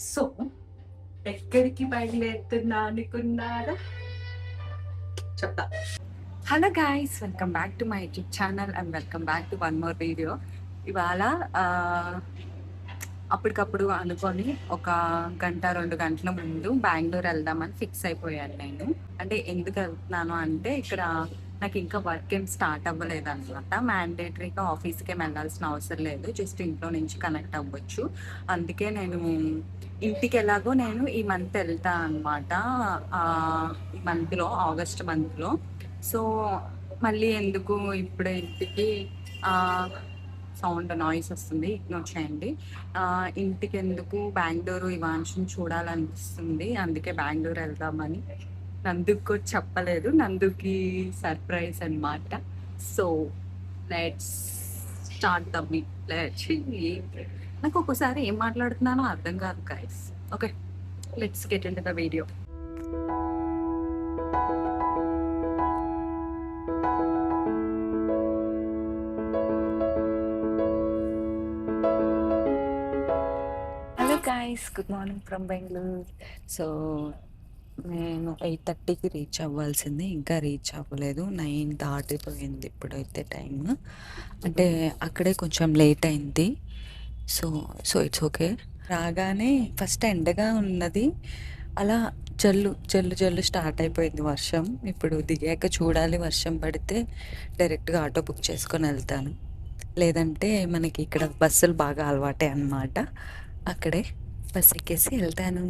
So ఎక్కడికి బయలుదేరుతున్నా అనుకున్నారా? చెప్తా. Hello guys, welcome back to my YouTube channel and welcome back to one more video. ఇవాళ అప్పటికప్పుడు అనుకొని ఒక గంట 2 గంటల ముందు బెంగళూరు వెళ్దామని ఫిక్స్ అయిపోయాను నేను. అంటే ఎందుకు వెళ్తున్నాను అంటే, ఇక్కడ నాకు ఇంకా వర్క్ ఏం స్టార్ట్ అవ్వలేదు అనమాట. మ్యాండేటరీగా ఆఫీస్కి ఏం వెళ్ళాల్సిన అవసరం లేదు, జస్ట్ ఇంట్లో నుంచి కనెక్ట్ అవ్వచ్చు. అందుకే నేను ఇంటికి ఎలాగో నేను ఈ మంత్ వెళ్తా అనమాట, ఈ మంత్లో, ఆగస్ట్ మంత్లో. సో మళ్ళీ ఎందుకు ఇప్పుడు ఇంటికి, సౌండ్ నాయిస్ వస్తుంది, ఇగ్నోర్ చేయండి. ఇంటికి ఎందుకు, బెంగళూరు ఇవాన్షిని చూడాలనిపిస్తుంది, అందుకే బెంగళూరు వెళ్దామని. నందుకు కూడా చెప్పలేదు, నందుకి సర్ప్రైజ్ అనమాట. So let's start the meet. నాకు ఒక్కోసారి ఏం మాట్లాడుతున్నానో అర్థం కాదు guys. Okay, let's get in to the video. Guys, good morning from Bengaluru. So నేను 8:30కి రీచ్ అవ్వాల్సింది, ఇంకా రీచ్ అవ్వలేదు. 9 దాటిపోయింది ఇప్పుడైతే టైం. అంటే అక్కడే కొంచెం లేట్ అయింది. So so it's okay. రాగానే ఫస్ట్ ఎండగా ఉన్నది, అలా జల్లు జల్లు జల్లు స్టార్ట్ అయిపోయింది వర్షం. ఇప్పుడు దిగాక చూడాలి, వర్షం పడితే డైరెక్ట్గా ఆటో బుక్ చేసుకొని వెళ్తాను, లేదంటే మనకి ఇక్కడ బస్సులు బాగా అలవాటే అన్నమాట. అక్కడే బస్ ఎక్కేసి వెళ్తాను.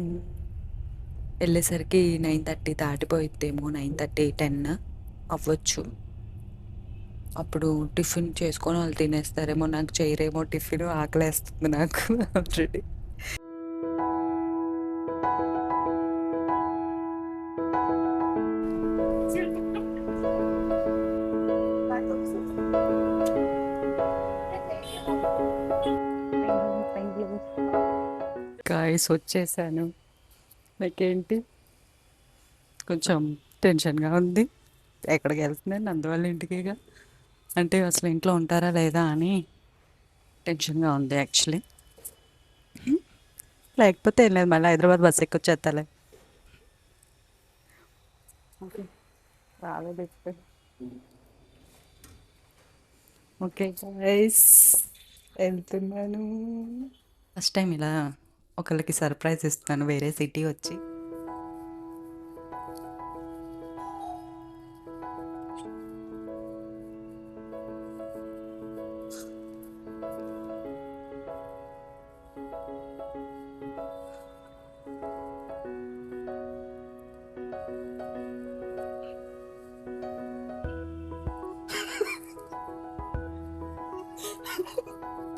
వెళ్ళేసరికి 9:30 దాటిపోయిద్దేమో, 9:30, 10 అవ్వచ్చు. అప్పుడు టిఫిన్ చేసుకొని వాళ్ళు తినేస్తారేమో, నాకు చేయరేమో టిఫిన్, ఆకలేస్తుంది నాకు ఆల్రెడీ. గాయస్, వచ్చేసాను. నాకేంటి కొంచెం టెన్షన్గా ఉంది. ఎక్కడికి వెళ్తున్నాను? అందువల్ల ఇంటికిగా, అంటే అసలు ఇంట్లో ఉంటారా లేదా అని టెన్షన్గా ఉంది యాక్చువల్లీ. లేకపోతే ఏం లేదు, మళ్ళీ హైదరాబాద్ బస్ ఎక్కొచ్చేస్తాలే. ఓకే, రాలేదు. ఓకే గైస్, వెళ్తున్నాను. ఫస్ట్ టైం ఇలా ఒకళ్ళకి సర్ప్రైజ్ ఇస్తున్నాను, వేరే సిటీ వచ్చి.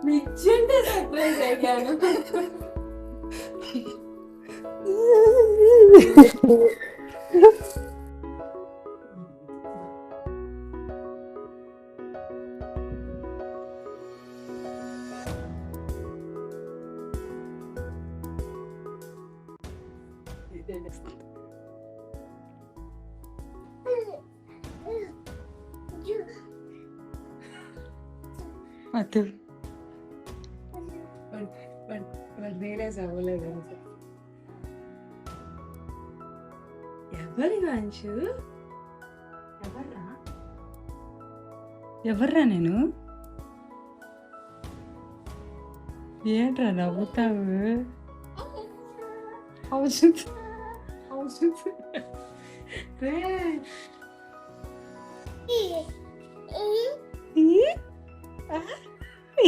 నిజంగా సర్ప్రైజ్ అయ్యాను. అటు రియలైజ్ అవ్వలేదు. ఎవరి వంశు? ఎవర్రా నేను? ఏంట్రా నవ్వుతావు?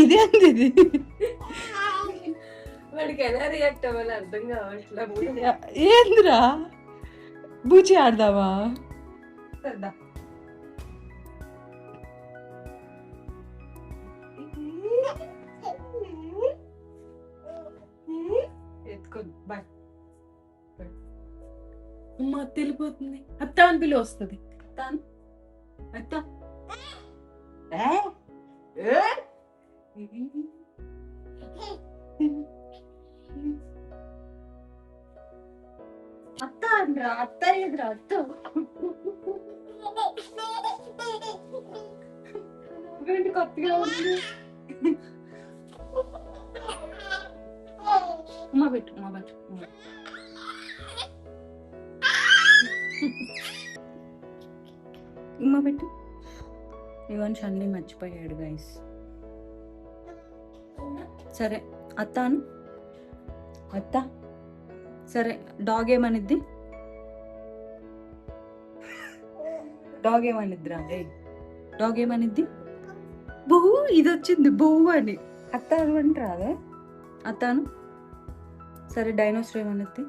ఇదే అంది, ఇది వాడికి ఎలా రియాక్ట్ అవ్వాలి అర్థం కావట్లేదు. ఏందిరా, బూచి ఆడదావా? ఎత్తుకోండి, బాయ్. అమ్మ తెలిపోతుంది, అత్త అని పిలువ వస్తుంది. అత్త అత్త అంద్రా, అత్త ఎదురా, అత్త కొత్తగా ఉంది. ఉమ్మా పెట్టు ఉమ్మా పెట్టు. ఇవన్నీ అన్నీ మర్చిపోయాడు గైస్. సరే అత్తాను అత్త. సరే డాగ్ ఏమనిద్ది? డాగ్ ఏమనిద్దిరా? డాగ్ ఏమనిద్ది? బహు ఇది వచ్చింది బహు అని. అత్త అని రాదే అత్తాను. సరే డైనోసార్ ఏమనిద్ది?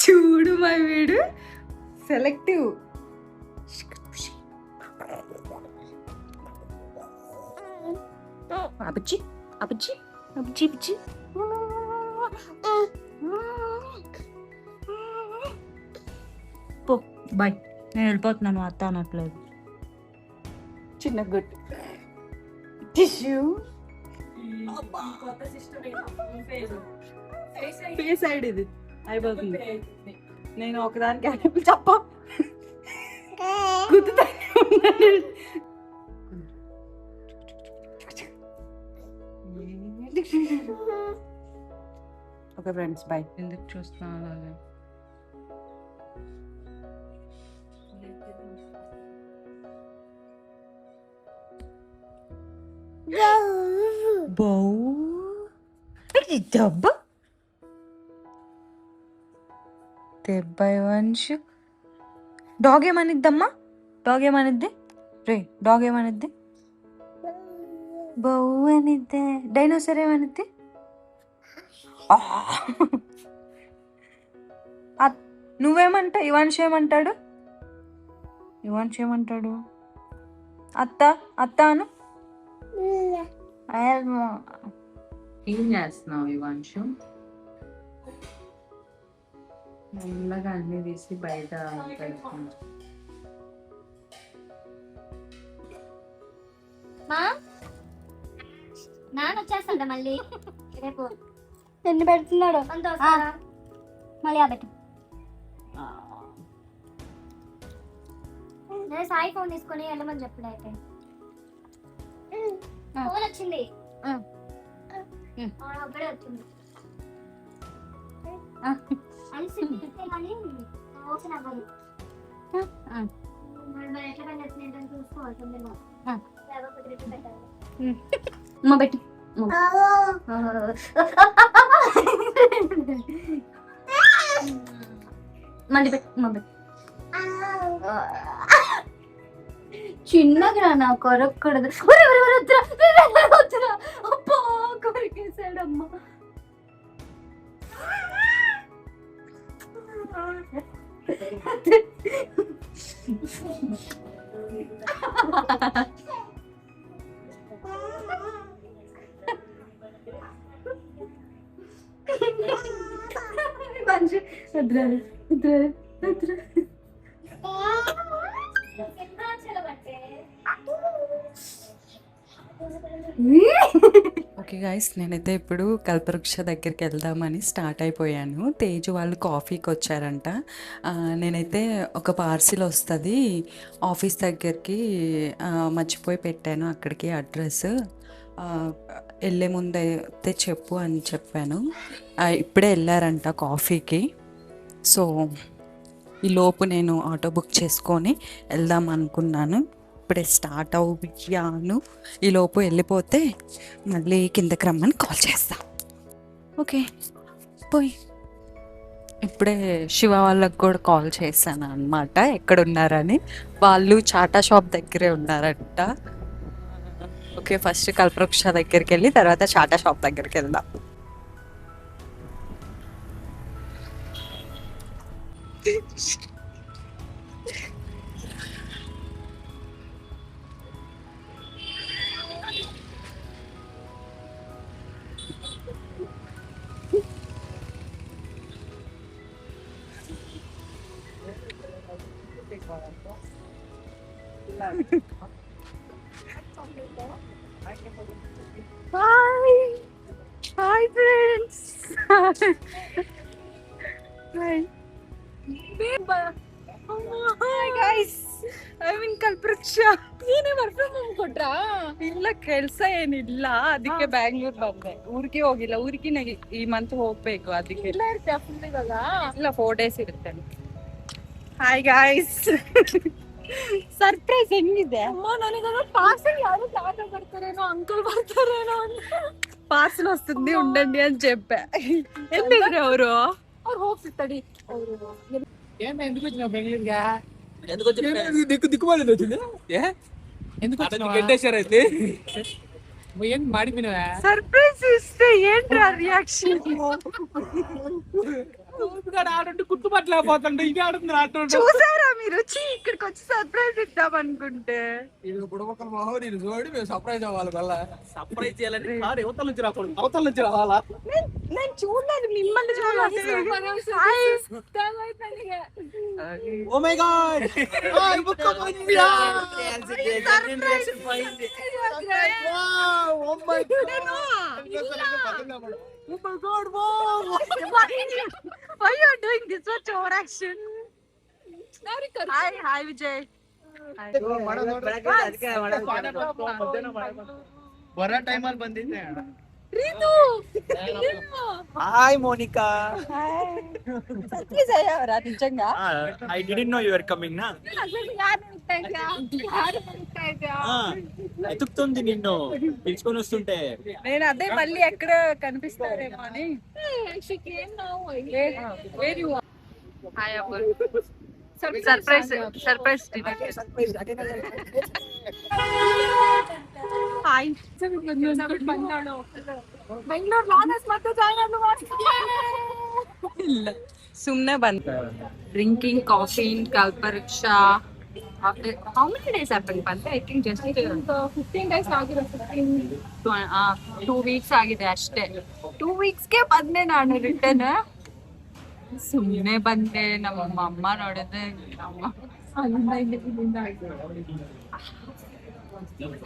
చూడు మా వీడు సెలెక్టివ్. అబ్బచ్చి అబ్బచ్చి అబ్బచ్చి పిచ్చి. పో బాయ్, నేను వెళ్ళిపోతున్నాను. అత్త అనట్లేదు. చిన్న గుడ్ టిష్యూ. ఫేస్ ఐడి ఇది అయిపోతుంది. నేను ఒకదానికి అడిపి చెప్ప గుర్తుతా. Okay friends bye. ఎందుకు చూస్తున్నాను అలాగే? బౌ దెబ్బ వంశు. డాగ్ ఏమనిద్దమ్మా? డాగ్ ఏమనిద్ది? రే డాగ్ ఏమనిద్ది? బౌ అనిద్దే. డైనోసార్ ఏమనిద్ది? నువ్వేమంటా? ఇవాన్ష్ ఏమంటాడు? ఇవాన్ష్ ఏమంటాడు? అత్త అత్త అను. ఏం చేస్తున్నావు ఇవాన్షు? మెల్లగా అన్ని తీసి బయట పెడుతున్నా. నాన్న వచ్చేస్తాడ మళ్ళీ రేపు. ఎన్ని పెడుతున్నాడు? మళ్ళీ పెట్టు. నేను సాయి ఫోన్ తీసుకొని వెళ్ళమని చెప్పిన. అయితే ఫోన్ వచ్చింది, అప్పుడే వచ్చింది. ఎట్లా పని చూసుకోవాలి. అమ్మ పెట్టి మళ్ళీ పెట్టి చిన్నగా నా కొరకూడదు. అబ్బా కొరికేసాడమ్మా. ఓకే గైస్, నేనైతే ఇప్పుడు కల్పవృక్ష దగ్గరికి వెళ్దామని స్టార్ట్ అయిపోయాను. తేజు వాళ్ళు కాఫీకి వచ్చారంట. నేనైతే ఒక పార్సిల్ వస్తుంది ఆఫీస్ దగ్గరికి, మర్చిపోయి పెట్టాను అక్కడికి అడ్రస్. వెళ్ళే ముందు అయితే చెప్పు అని చెప్పాను. ఇప్పుడే వెళ్ళారంట కాఫీకి. సో ఈ లోపు నేను ఆటో బుక్ చేసుకొని వెళ్దాం అనుకున్నాను. ఇప్పుడే స్టార్ట్ అవ్వను. ఈ లోపు వెళ్ళిపోతే మళ్ళీ కిందకి రమ్మని కాల్ చేస్తా. ఓకే పోయి ఇప్పుడే శివ వాళ్ళకి కూడా కాల్ చేశాను అనమాట, ఎక్కడున్నారని. వాళ్ళు చాటా షాప్ దగ్గరే ఉన్నారంట. ఓకే, ఫస్ట్ కల్పవృక్ష దగ్గరికి వెళ్ళి తర్వాత చాటా షాప్ దగ్గరికి వెళ్దాం. Hi friends. Hi. Hi guys. I'm in Kalpruksha. ನೀನೇ ವರ್ಕ್ ಫ್ರಮ್ ಹೋಮ್ ಕೊಟ್ರಾ? ಇಲ್ಲ ಕೆಲ್ಸ ಏನಿಲ್ಲ, ಅದಕ್ಕೆ ಬ್ಯಾಂಗ್ಳೂರ್ ಬಂದೆ. ಊರಿಗೆ ಹೋಗಿಲ್ಲ, ಊರಿಗೆ ಈ ಮಂತ್ ಹೋಗ್ಬೇಕು, ಅದಕ್ಕೆ. ಇಲ್ಲ ಇರ್ತೀಯ ಫುಲ್ ಇವಾಗ? ಇಲ್ಲ 4 days ಇರುತ್ತೆ. ಹಾಯ್ ಗಾಯ್ಸ್, ಸರ್ಪ್ರೈಸ್ ಹೆಂಗಿದೆ? ಅಮ್ಮ ನನಗಾಗ ಪಾರ್ಸಲ್ ಯಾರು ತಾತ ಬರ್ತಾರೇನೋ ಅಂಕಲ್ ಬರ್ತಾರೇನೋ ಅಂತ. పార్సల్ వస్తుంది ఉండండి అని చెప్పా. ఎల్లిండ్రు ఎవరు? ಅವ್ರು ಹೋಗ್ತಿರ್ತಾಡಿ ಅವರು. ఏం ఎందుకు వచ్చినావు బెంగళూరుగా? ఎందుకు వచ్చి దిక్కుమాలింది వచ్చింది. ఎందుకు గెట్టేశారు అయితే ఏం మాడిపోయినావా? సర్ప్రైజ్ ఇస్తే ఏంట్రా రియాక్షన్? ఆడుంటే గుర్తుపట్టలేకపోతుండే ఇది ఆడుతుంది ఆడుతుంటే. చూసారా మీరు వచ్చి ఇక్కడికి వచ్చి సర్ప్రైజ్ ఇద్దాం అనుకుంటే? ఇది బుడబక్కల మొహం నేను చూడి మేము సర్ప్రైజ్ అవ్వాలి మళ్ళా. సర్ప్రైజ్ చేయాలంటే కాదు అవతల నుంచి రాకూడదు, అవతల నుంచి రావాలా? నేను చూడలేదు, మిమ్మల్ని చూడలేదు. Oh my god Why you are doing this much overaction? Hi Vijay. ಬರೋ ಟೈಮಲ್ಲಿ ಬಂದಿದ್ದೆ. ರೀತು ಹಾಯ್ ಮೋನಿಕಾ. సర్ప్రైజ్ అయ్యావరా నిజంగా? I didn't know you are coming నా. ఎతుకుతుంది నిన్ను పిలుచుకొని వస్తుంటే. నేను అదే మళ్ళీ ఎక్కడ కనిపిస్తారేమో అని. హాయ్ అబ్బుల్. Surprise hi. ಬೆಂಗಳೂರು ಲಾನಸ್ ಮತ್ತೆ ಜಾಯಿನ್ ಇಲ್ಲ ಸುಮ್ಮನೆ ಬಂದ. ಡ್ರಿಂಕಿಂಗ್ ಕಾಫಿ ಇನ್ ಕಲ್ಪವೃಕ್ಷ. How many days happened ಬಂದೆ? I think just 15 days ಆಗಿದೆ. 2 weeks ಆಗಿದೆ ಅಷ್ಟೇ. 2 weeksಗೆ ಬಂದೆ ನಾನು ರಿಟರ್ನ್. ಸುಮ್ಮನೆ ಬಂದೆ. ನಮ್ಮ ಅಮ್ಮ ನೋಡಿದ್ರೆ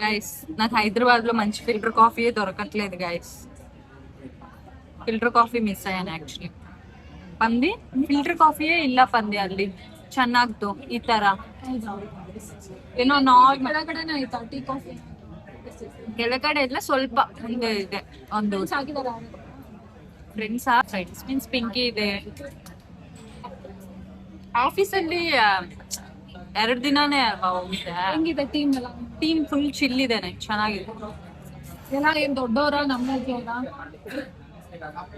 గైస్ నాకు హైదరాబాద్ లో మంచి ఫిల్టర్ కాఫీ దొరకట్లేదు గైస్. ಫಿಲ್ಟರ್ ಕಾಫಿ ಮಿಸ್ ಅಯ್ಯಾನ ಆಕ್ಚುಲಿ. ಪಂದಿ ಫಿಲ್ಟರ್ ಕಾಫಿಯೇ ಇಲ್ಲ ಪಂದಿ ಅಲ್ಲಿ ಚೆನ್ನಾಗ್ತು ಈ ತರ ಏನೋ ನಾರ್ಮಲ್. ಕೆಳಗಡೆನೇ ಆಯ್ತಾ ಟೀ ಕಾಫಿ? ಕೆಳಗಡೆ ಎಲ್ಲ ಸ್ವಲ್ಪ ಮುಂದೆ ಇದೆ ಒಂದು. ಫ್ರೆಂಡ್ಸ್ ಮೀನ್ಸ್ ಪಿಂಕಿ ಇದೆ. ಆಫೀಸಲ್ಲಿ 2 ದಿನಾನೇ ಅಲ್ವಾ ಹೋಗಿದೆ. ಹೆಂಗಿದೆ ಟೀಮ್ ಎಲ್ಲ? ಟೀಮ್ ಫುಲ್ ಚಿಲ್ ಇದೆ, ಚೆನ್ನಾಗಿದೆ. ಎಲ್ಲ ಏನ್ ದೊಡ್ಡವರ ನಮ್ಮ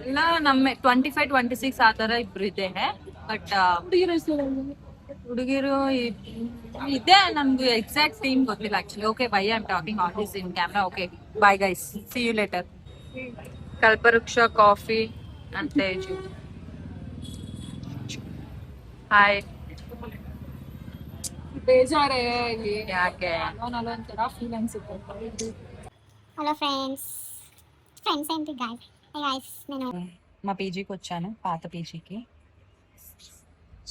ಇಲ್ಲ ನಮ್ಮ 25-26 ಆ ತರ ಇಬ್ರು ಇದೆ. ಬಟ್ ಹುಡುಗಿರು ಇದೆ. ನಮ್ದು ಎಕ್ಸಾಕ್ಟ್ ಟೀಮ್ ಗೊತ್ತಿಲ್ಲ actually. Okay bye, I am talking all this in camera. Okay bye guys, see you later. Kalpavriksha coffee ಅಂತ ಹಾಯ್. ಬೇಜಾರೇ ಇಲ್ಲಿ ಯಾಕೆ? ಒಂಥರ ಫೀಲ್ ಅನ್ಸುತ್ತೆ. హలో ఫ్రెండ్స్ ఏంటి గాయస్ నేను మా పీజీకి వచ్చాను, పాత పీజీకి.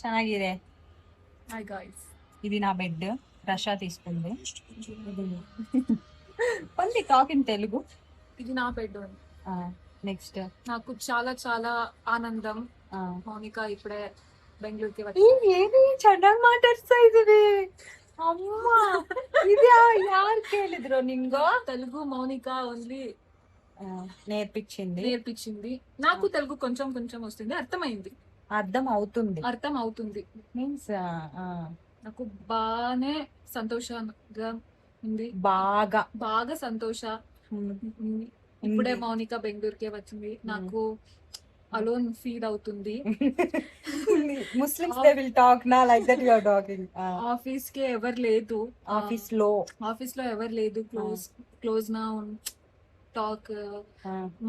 ಚೆನ್ನಾಗಿದೆ. ಹಾಯ್ ಗಾಯ್ಸ್, ఇది నా బెడ్. రషా తీసుకుంది. పంది టాక్ ఇన్ తెలుగు. ఇది నా బెడ్. నెక్స్ట్ నాకు చాలా చాలా ಆನಂದಂ. మౌనిక ఇప్పుడే ಬೆಂಗಳೂರಿಗೆ ಏನೇ ಚೆನ್ನಾಗಿ ಮಾತಾಡ್ತಾ ಇದೀವಿ. ಅಮ್ಮ ಇದು ಯಾರು ಕೇಳಿದ್ರು ನಿಂಗೋ? తెలుగు మౌనిక ఓన్లీ నేర్పించింది. నాకు తెలుగు కొంచెం కొంచెం వస్తుంది, అర్థమైంది. అర్థం అవుతుంది మీన్స్ నాకు బాగానే సంతోషంగా ఉంది. బాగా సంతోష. ఇప్పుడే మౌనిక బెంగళూరుకే వచ్చింది. నాకు అలోన్ ఫీల్ అవుతుంది. ముస్లిమ్స్ దే విల్ టాక్ నా like that you are talking. Office కి ఎవరు లేదు, ఆఫీస్ లో ఎవరు లేదు. క్లోజ్ నా టాక్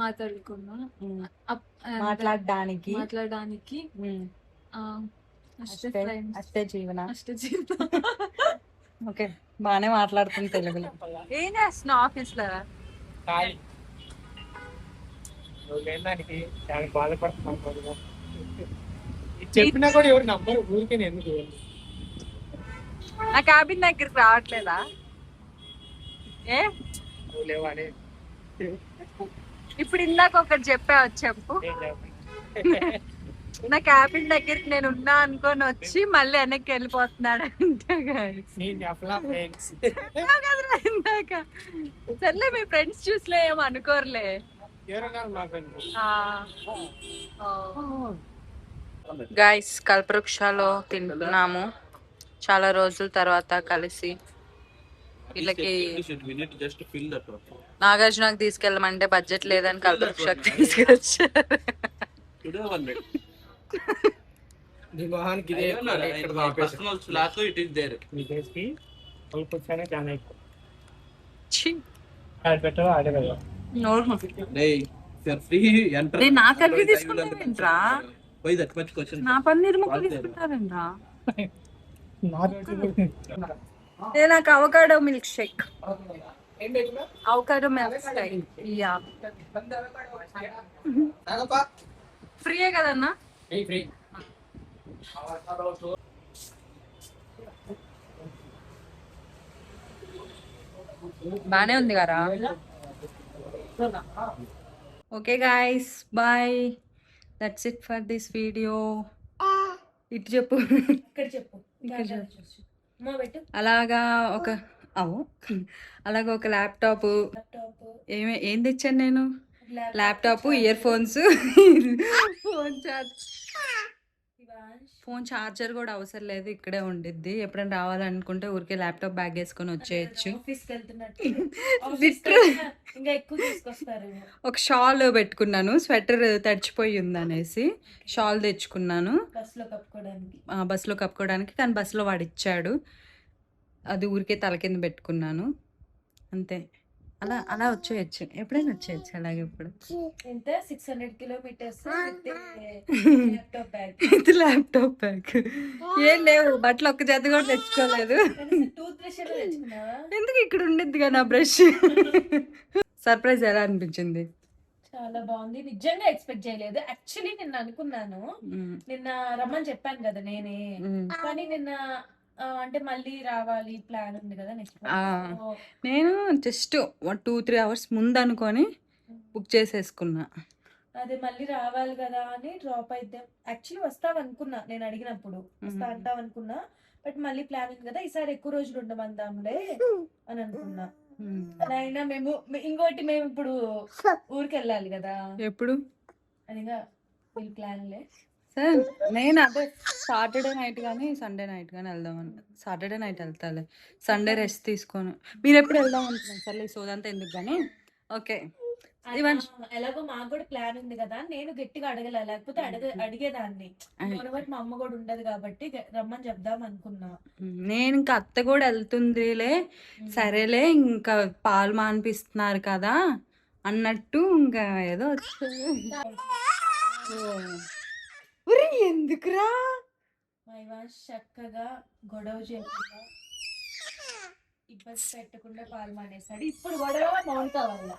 మాట్లాడుకున్నా మాట్లాడడానికి అష్టే జీవన. ఓకే బానే మాట్లాడుతుంది తెలుగులో. ఏం చేస్తున్నావు ఆఫీస్ లో? చెప్పినా కూడా ఎవరు నంబరు ఊరికే ఎందుకు? నా క్యాబిన్ దగ్గరికి రావట్లేదా? ఏ లేవానే ఇప్పుడు ఇందాక ఒకటి చెప్పావు, చెప్పు. నా క్యాబిన్ దగ్గరికి నేను ఉన్నా అనుకొని వచ్చి మళ్ళీ వెనక్కి వెళ్ళిపోతున్నాడు అంటే నేను చెప్పలా ఫ్రెండ్స్. ఇందాక సర్లే మీ ఫ్రెండ్స్ చూసలే ఏమో అనుకోరులే. ఎవరన్నారు మా ఫ్రెండ్? గైస్ కల్పవృక్షాలో తింటున్నాము చాలా రోజుల తర్వాత కలిసి. వీళ్ళకి నాగార్జునకు తీసుకెళ్ళమంటే బడ్జెట్ లేదని కల్పవృక్షాకి తీసుకొచ్చారు. నీ మొహానికి ఇదే ఎక్కువ, ఇక్కడ నీ ఫేస్కి కల్పవృక్షానే చాలా ఎక్కువ. ఛీ, ఆడ పెట్టవా ఆడే కదా. నోరు మూసి. నేను నా కర్రీ తీసుకుంటారేంట్రా, నా పన్నీర్ ముక్కలు తీసుకుంటారేంట్రా. నేను నాకు avocado milk shake, avocado milk shake యా ఫ్రీయే కదన్నా. ఫ్రీ. బానే ఉంది కదా. Okay guys bye, that's it for this video. ఇటు చెప్పు, ఇక్కడ చెప్పు. అలాగా ఒక అలాగా ఒక ల్యాప్టాప్ ఏం తెచ్చాను నేను, laptop, ear phones, phone charger కూడా అవసరం లేదు, ఇక్కడే ఉండిద్ది. ఎప్పుడైనా రావాలనుకుంటే ఊరికే ల్యాప్టాప్ బ్యాగ్ వేసుకొని వచ్చేయచ్చు. ఇంకా ఎక్కువ తీసుకొస్తారు. ఒక షాల్ పెట్టుకున్నాను, స్వెటర్ తడిచిపోయి ఉందనేసి షాల్ తెచ్చుకున్నాను బస్సులో కప్పుకోవడానికి. కానీ బస్సులో వాడు ఇచ్చాడు, అది ఊరికే తల కింద పెట్టుకున్నాను అంతే. అలా అలా వచ్చేయచ్చు, ఎప్పుడైనా వచ్చేయచ్చు అలాగే. ఇప్పుడు ఎంత 600 కిలోమీటర్స్ ఇది ల్యాప్టాప్ బ్యాగ్ ఏం లేవు, బట్టలు ఒక్క జత కూడా తెచ్చుకోలేదు. టూత్ బ్రష్ తెచ్చుకున్నావా? ఎందుకు ఇక్కడ ఉండిద్ది కదా నా బ్రష్. సర్ప్రైజ్ ఎలా అనిపించింది? చాలా బాగుంది, నిజంగా ఎక్స్పెక్ట్ చేయలేదు. యాక్చువల్లీ నిన్న అనుకున్నాను, నిన్న రమ్మని చెప్పాను కదా నేనే, కానీ నిన్న అంటే మళ్ళీ రావాలి ప్లాన్ ఉంది కదా నెక్స్ట్. నేను జస్ట్ 2-3 అవర్స్ ముందు అనుకొని బుక్ చేసేసుకున్నా. అదే మళ్ళీ రావాలి కదా అని డ్రాప్ అయితే. యాక్చువల్లీ వస్తావు అనుకున్నా, నేను అడిగినప్పుడు వస్తా అంటావు అనుకున్నా, బట్ మళ్ళీ ప్లాన్ ఉంది కదా ఈసారి ఎక్కువ రోజులు ఉండమందాంలే అని అనుకున్నా. అయినా మేము ఇంకోటి మేము ఇప్పుడు ఊరికి వెళ్ళాలి కదా. ఎప్పుడు? అదిగా వీళ్ళ ప్లాన్లే. సరే నేను అదే సాటర్డే నైట్ కానీ సండే నైట్ కానీ వెళ్దామని. సాటర్డే నైట్ వెళ్తాలే, సండే రెస్ట్ తీసుకోను. మీరు ఎప్పుడు వెళ్దాం అనుకున్నాను, సర్లే సోదంతా ఎందుకు కానీ. ఓకే ఎలాగో మాకు కూడా ప్లాన్ ఉంది కదా, నేను గట్టిగా అడగలే, లేకపోతే అడిగేదాన్ని. మా అమ్మ కూడా ఉండదు కాబట్టి రమ్మని చెప్దాం అనుకున్నా. నేను ఇంకా అత్త కూడా వెళ్తుందిలే, సరేలే ఇంకా పాలు మానిపిస్తున్నారు కదా అన్నట్టు ఇంకా ఏదో వచ్చారు. ఎందుకురా చక్కగా గొడవ చేయకుండా ఇబ్బంది పెట్టకుండా పాలు మానేస్తాడు. ఇప్పుడు గొడవ మౌంట్ వల్ల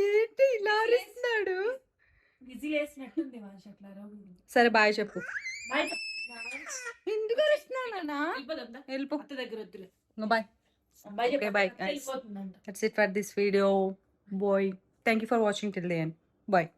ఏంటి ఇలా అరుస్తున్నాడు? బిజీ వేసినట్టుంది వాష్ అట్లా. సరే బాయ్ చెప్పు. బాయ్. ఎందుకు అరుస్తున్నానా? వెళ్ళిపో దగ్గర వద్దులే. Bye. Okay, bye guys. That's it for this video. Boy. Thank you for watching till the end. Bye.